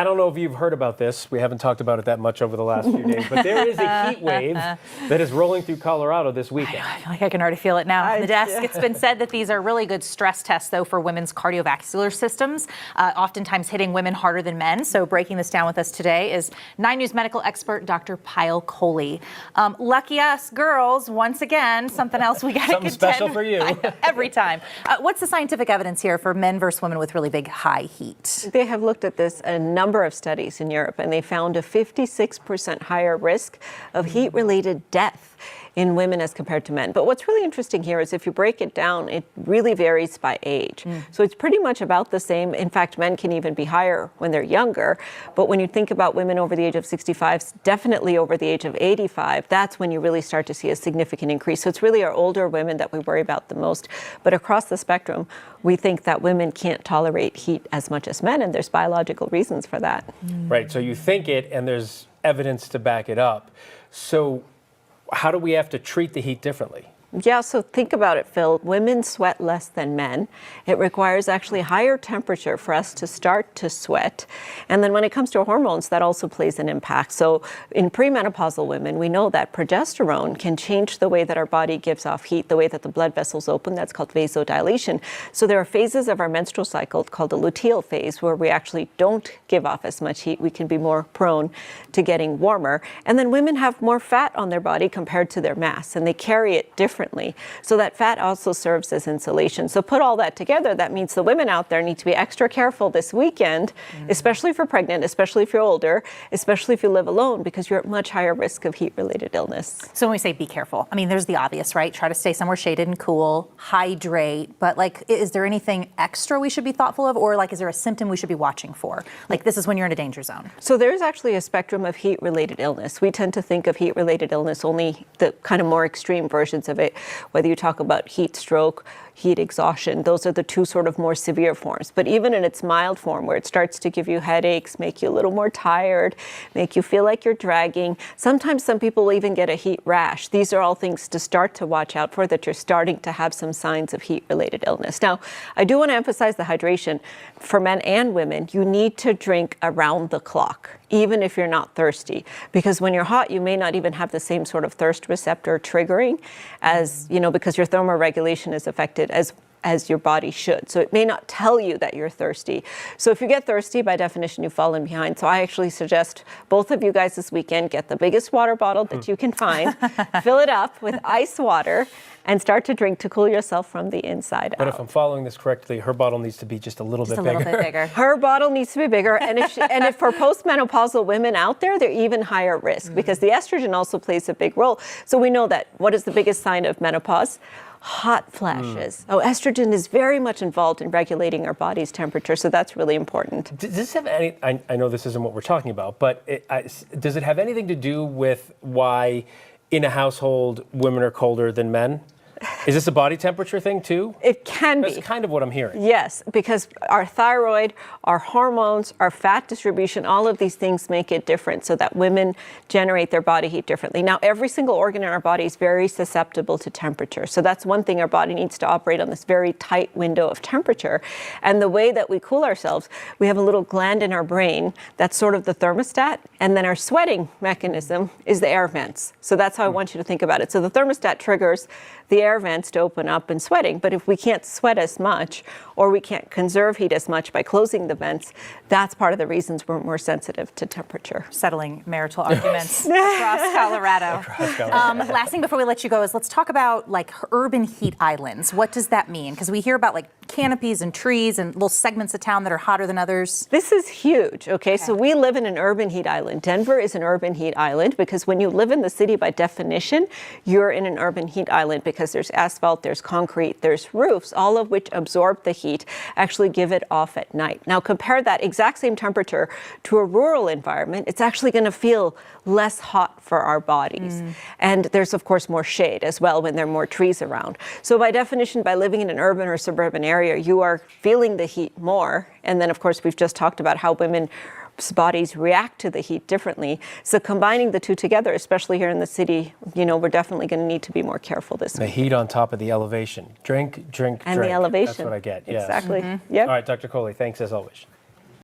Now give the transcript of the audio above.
I don't know if you've heard about this. We haven't talked about it that much over the last few days, but there is a heat wave that is rolling through Colorado this weekend. I feel like I can already feel it now on the desk. It's been said that these are really good stress tests, though, for women's cardiovascular systems, oftentimes hitting women harder than men. So breaking this down with us today is 9 News medical expert Dr. Payal Kohli. Lucky us girls, once again, something else we got to contend. Something special for you. Every time. What's the scientific evidence here for men versus women with really big high heat? They have looked at this a number of studies in Europe, and they found a 56% higher risk of heat-related death in women as compared to men. But what's really interesting here is if you break it down, it really varies by age. So it's pretty much about the same. In fact, men can even be higher when they're younger. But when you think about women over the age of 65, definitely over the age of 85, that's when you really start to see a significant increase. So it's really our older women that we worry about the most. But across the spectrum, we think that women can't tolerate heat as much as men, and there's biological reasons for that. Right, so you think it, and there's evidence to back it up. So how do we have to treat the heat differently? Yeah, so think about it, Phil. Women sweat less than men. It requires actually higher temperature for us to start to sweat. And then when it comes to hormones, that also plays an impact. So in premenopausal women, we know that progesterone can change the way that our body gives off heat, the way that the blood vessels open. That's called vasodilation. So there are phases of our menstrual cycle called the luteal phase where we actually don't give off as much heat. We can be more prone to getting warmer. And then women have more fat on their body compared to their mass, and they carry it differently. So that fat also serves as insulation. So put all that together, that means the women out there need to be extra careful this weekend, especially if you're pregnant, especially if you're older, especially if you live alone, because you're at much higher risk of heat-related illness. So when we say be careful, I mean, there's the obvious, right? Try to stay somewhere shaded and cool, hydrate, but like, is there anything extra we should be thoughtful of? Or like, is there a symptom we should be watching for? Like, this is when you're in a danger zone. So there's actually a spectrum of heat-related illness. We tend to think of heat-related illness only the kind of more extreme versions of it. Whether you talk about heat stroke, heat exhaustion, those are the two sort of more severe forms. But even in its mild form, where it starts to give you headaches, make you a little more tired, make you feel like you're dragging, sometimes some people will even get a heat rash. These are all things to start to watch out for, that you're starting to have some signs of heat-related illness. Now, I do want to emphasize the hydration. For men and women, you need to drink around the clock, even if you're not thirsty. Because when you're hot, you may not even have the same sort of thirst receptor triggering as, because your thermoregulation is affected as your body should. So it may not tell you that you're thirsty. So if you get thirsty, by definition, you've fallen behind. So I actually suggest both of you guys this weekend get the biggest water bottle that you can find, fill it up with ice water, and start to drink to cool yourself from the inside out. But if I'm following this correctly, her bottle needs to be just a little bit bigger. Her bottle needs to be bigger. And if for postmenopausal women out there, they're even higher risk because the estrogen also plays a big role. So we know that what is the biggest sign of menopause? Hot flashes. Oh, estrogen is very much involved in regulating our body's temperature, so that's really important. Does this have any, I know this isn't what we're talking about, but does it have anything to do with why in a household women are colder than men? Is this a body temperature thing too? It can be. That's kind of what I'm hearing. Yes, because our thyroid, our hormones, our fat distribution, all of these things make it different so that women generate their body heat differently. Now, every single organ in our body is very susceptible to temperature. So that's one thing, our body needs to operate on this very tight window of temperature. And the way that we cool ourselves, we have a little gland in our brain that's sort of the thermostat. And then our sweating mechanism is the air vents. So that's how I want you to think about it. So the thermostat triggers the air vents to open up and sweating. But if we can't sweat as much or we can't conserve heat as much by closing the vents, that's part of the reasons we're more sensitive to temperature. Settling marital arguments across Colorado. Last thing before we let you go is let's talk about like urban heat islands. What does that mean? Because we hear about like canopies and trees and little segments of town that are hotter than others. This is huge, okay? So we live in an urban heat island. Denver is an urban heat island because when you live in the city, by definition, you're in an urban heat island because there's asphalt, there's concrete, there's roofs, all of which absorb the heat, actually give it off at night. Now compare that exact same temperature to a rural environment, it's actually going to feel less hot for our bodies. And there's of course more shade as well when there are more trees around. So by definition, by living in an urban or suburban area, you are feeling the heat more. And then of course, we've just talked about how women's bodies react to the heat differently. So combining the two together, especially here in the city, we're definitely going to need to be more careful this week. The heat on top of the elevation. Drink, drink, and drink. the elevation. That's what I get. Exactly. Yes. Yep. All right, Dr. Kohli, thanks as always.